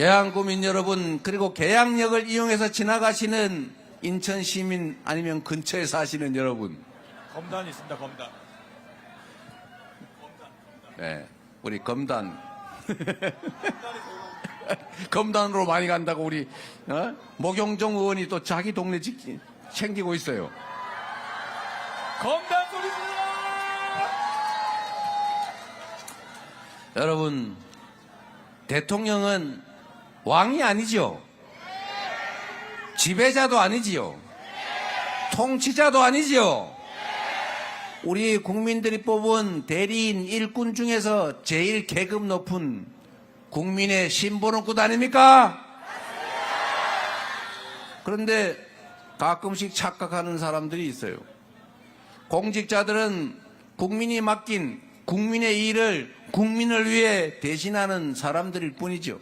계양구민 여러분, 그리고 계양역을 이용해서 지나가시는 인천 시민 아니면 근처에 사시는 여러분, 검단이 있습니다. 검단. 네, 우리 검단 검단으로 많이 간다고 우리 모경정 의원이 또 자기 동네 챙기고 있어요. 검단 소리 질러! 여러분, 대통령은 왕이 아니죠. 지배자도 아니지요. 통치자도 아니지요. 우리 국민들이 뽑은 대리인 일꾼 중에서 제일 계급 높은 국민의 신분원급 아닙니까? 그런데 가끔씩 착각하는 사람들이 있어요. 공직자들은 국민이 맡긴 국민의 일을 국민을 위해 대신하는 사람들일 뿐이죠.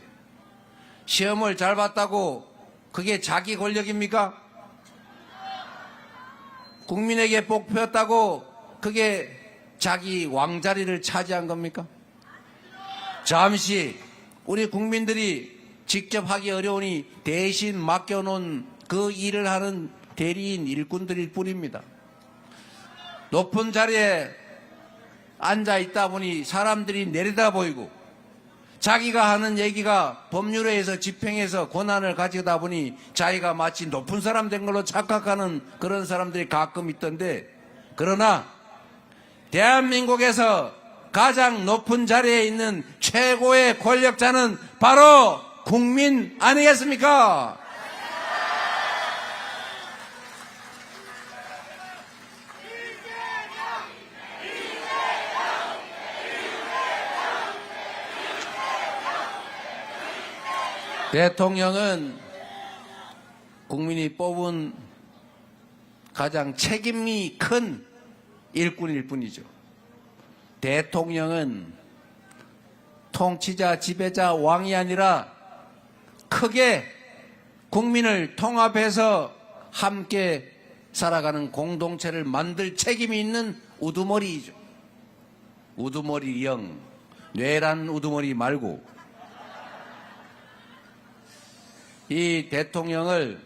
시험을 잘 봤다고 그게 자기 권력입니까? 국민에게 복 피웠다고 그게 자기 왕자리를 차지한 겁니까? 잠시 우리 국민들이 직접 하기 어려우니 대신 맡겨놓은 그 일을 하는 대리인 일꾼들일 뿐입니다. 높은 자리에 앉아 있다 보니 사람들이 내려다 보이고 자기가 하는 얘기가 법률에서 집행해서 권한을 가지다 보니 자기가 마치 높은 사람 된 걸로 착각하는 그런 사람들이 가끔 있던데, 그러나 대한민국에서 가장 높은 자리에 있는 최고의 권력자는 바로 국민 아니겠습니까? 대통령은 국민이 뽑은 가장 책임이 큰 일꾼일 뿐이죠. 대통령은 통치자, 지배자, 왕이 아니라 크게 국민을 통합해서 함께 살아가는 공동체를 만들 책임이 있는 우두머리이죠. 우두머리 영, 뇌란 우두머리 말고 이 대통령을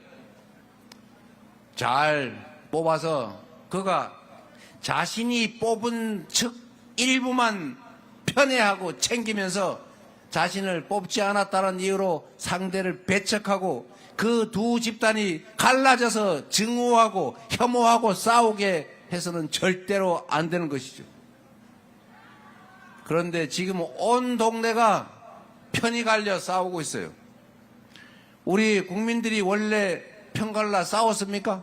잘 뽑아서 그가 자신이 뽑은 측 일부만 편애하고 챙기면서 자신을 뽑지 않았다는 이유로 상대를 배척하고 그 두 집단이 갈라져서 증오하고 혐오하고 싸우게 해서는 절대로 안 되는 것이죠. 그런데 지금 온 동네가 편이 갈려 싸우고 있어요. 우리 국민들이 원래 편갈라 싸웠습니까?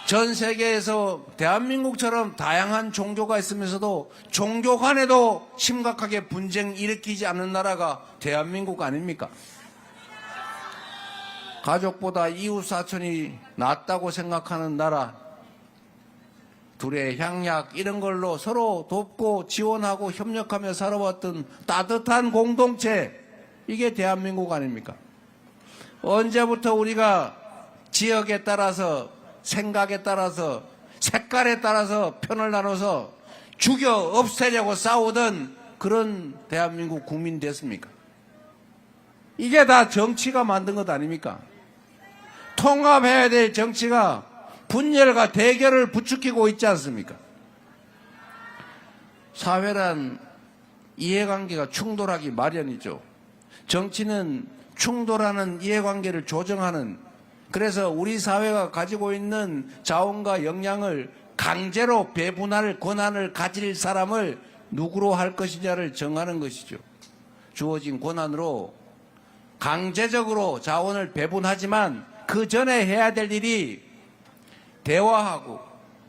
전 세계에서 대한민국처럼 다양한 종교가 있으면서도 종교 간에도 심각하게 분쟁 일으키지 않는 나라가 대한민국 아닙니까? 가족보다 이웃 사촌이 낫다고 생각하는 나라, 둘의 향약 이런 걸로 서로 돕고 지원하고 협력하며 살아왔던 따뜻한 공동체, 이게 대한민국 아닙니까? 언제부터 우리가 지역에 따라서 생각에 따라서 색깔에 따라서 편을 나눠서 죽여 없애려고 싸우던 그런 대한민국 국민 됐습니까? 이게 다 정치가 만든 것 아닙니까? 통합해야 될 정치가 분열과 대결을 부추기고 있지 않습니까? 사회란 이해관계가 충돌하기 마련이죠. 정치는 충돌하는 이해관계를 조정하는, 그래서 우리 사회가 가지고 있는 자원과 역량을 강제로 배분할 권한을 가질 사람을 누구로 할 것이냐를 정하는 것이죠. 주어진 권한으로 강제적으로 자원을 배분하지만 그 전에 해야 될 일이 대화하고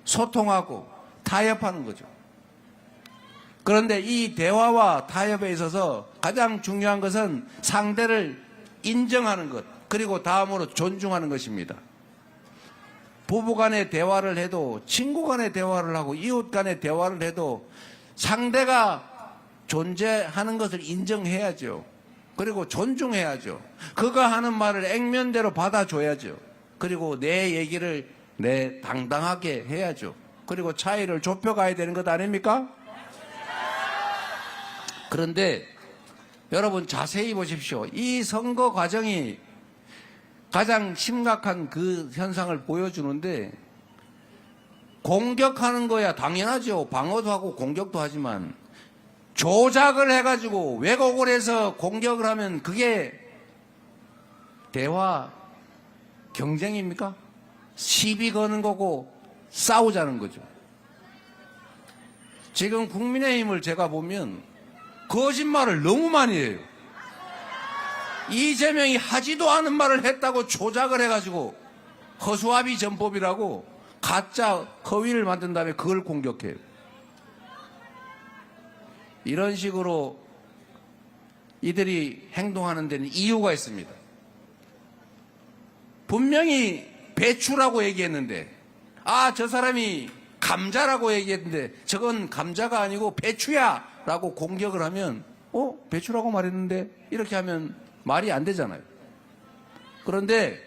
소통하고 타협하는 거죠. 그런데 이 대화와 타협에 있어서 가장 중요한 것은 상대를 인정하는 것, 그리고 다음으로 존중하는 것입니다. 부부 간의 대화를 해도, 친구 간의 대화를 하고, 이웃 간의 대화를 해도 상대가 존재하는 것을 인정해야죠. 그리고 존중해야죠. 그가 하는 말을 액면대로 받아줘야죠. 그리고 내 얘기를 당당하게 해야죠. 그리고 차이를 좁혀가야 되는 것 아닙니까? 그런데 여러분 자세히 보십시오. 이 선거 과정이 가장 심각한 그 현상을 보여주는데, 공격하는 거야 당연하죠. 방어도 하고 공격도 하지만 조작을 해가지고 왜곡을 해서 공격을 하면 그게 대화 경쟁입니까? 시비 거는 거고 싸우자는 거죠. 지금 국민의힘을 제가 보면 거짓말을 너무 많이 해요. 이재명이 하지도 않은 말을 했다고 조작을 해가지고 허수아비 전법이라고 가짜 허위를 만든 다음에 그걸 공격해요. 이런 식으로 이들이 행동하는 데는 이유가 있습니다. 분명히 배추라고 얘기했는데, 저 사람이 감자라고 얘기했는데 저건 감자가 아니고 배추야 라고 공격을 하면 배추라고 말했는데 이렇게 하면 말이 안 되잖아요. 그런데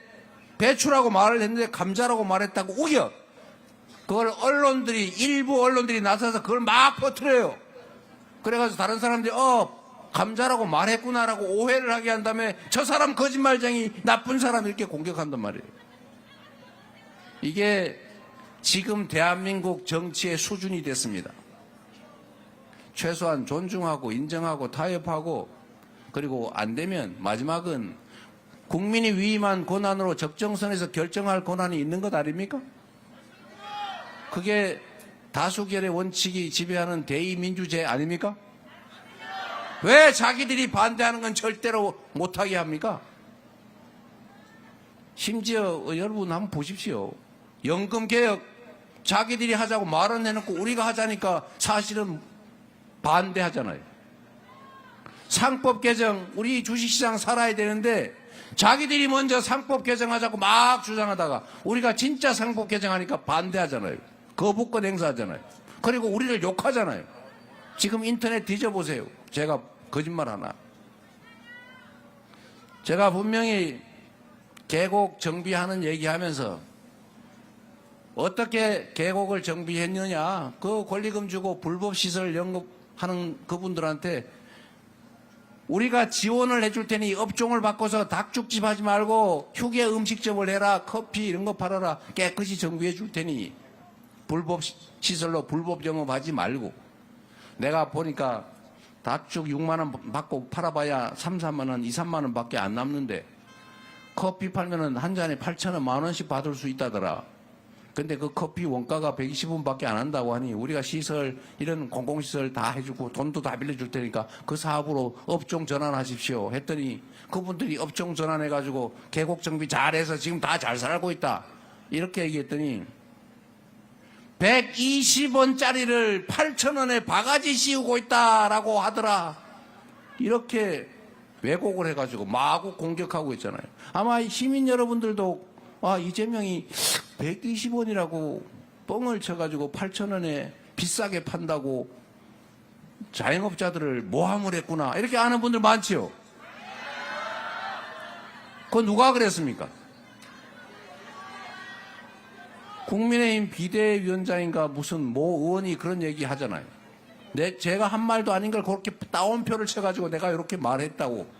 배추라고 말을 했는데 감자라고 말했다고 우겨. 그걸 일부 언론들이 나서서 그걸 막 퍼뜨려요. 그래가지고 다른 사람들이 감자라고 말했구나라고 오해를 하게 한 다음에 저 사람 거짓말쟁이 나쁜 사람 이렇게 공격한단 말이에요. 이게 지금 대한민국 정치의 수준이 됐습니다. 최소한 존중하고 인정하고 타협하고, 그리고 안 되면 마지막은 국민이 위임한 권한으로 적정선에서 결정할 권한이 있는 것 아닙니까? 그게 다수결의 원칙이 지배하는 대의민주제 아닙니까? 왜 자기들이 반대하는 건 절대로 못하게 합니까? 심지어 여러분 한번 보십시오. 연금개혁 자기들이 하자고 말은 해놓고 우리가 하자니까 사실은 반대하잖아요. 상법 개정, 우리 주식시장 살아야 되는데 자기들이 먼저 상법 개정하자고 막 주장하다가 우리가 진짜 상법 개정하니까 반대하잖아요. 거부권 행사하잖아요. 그리고 우리를 욕하잖아요. 지금 인터넷 뒤져보세요. 제가 거짓말 하나. 제가 분명히 계곡 정비하는 얘기하면서 어떻게 계곡을 정비했느냐, 그 권리금 주고 불법시설 영업하는 그분들한테 우리가 지원을 해줄 테니 업종을 바꿔서 닭죽집 하지 말고 휴게 음식점을 해라, 커피 이런 거 팔아라, 깨끗이 정비해 줄 테니 불법시설로 불법 영업하지 말고. 내가 보니까 닭죽 6만 원 받고 팔아봐야 3, 4만 원, 2, 3만 원 밖에 안 남는데 커피 팔면은 한 잔에 8,000원, 10,000원씩 받을 수 있다더라. 근데 그 커피 원가가 120원 밖에 안 한다고 하니 우리가 시설, 이런 공공시설 다 해주고 돈도 다 빌려줄 테니까 그 사업으로 업종 전환하십시오 했더니 그분들이 업종 전환해가지고 계곡 정비 잘해서 지금 다 잘 살고 있다. 이렇게 얘기했더니 120원짜리를 8,000원에 바가지 씌우고 있다라고 하더라. 이렇게 왜곡을 해가지고 마구 공격하고 있잖아요. 아마 시민 여러분들도 이재명이 120원이라고 뻥을 쳐가지고 8,000원에 비싸게 판다고 자영업자들을 모함을 했구나, 이렇게 아는 분들 많지요. 그건 누가 그랬습니까? 국민의힘 비대위원장인가 무슨 모 의원이 그런 얘기 하잖아요. 제가 한 말도 아닌 걸 그렇게 따옴표를 쳐가지고 내가 이렇게 말했다고.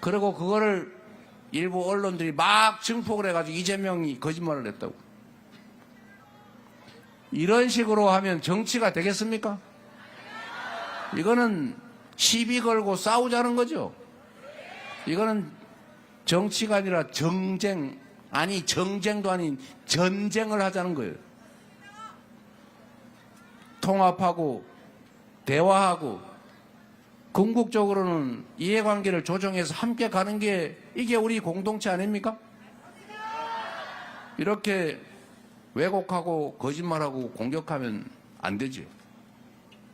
그리고 그거를 일부 언론들이 막 증폭을 해가지고 이재명이 거짓말을 했다고. 이런 식으로 하면 정치가 되겠습니까? 이거는 시비 걸고 싸우자는 거죠. 이거는 정치가 아니라 정쟁, 아니 정쟁도 아닌 전쟁을 하자는 거예요. 통합하고 대화하고 궁극적으로는 이해관계를 조정해서 함께 가는 게 이게 우리 공동체 아닙니까? 이렇게 왜곡하고 거짓말하고 공격하면 안 되죠.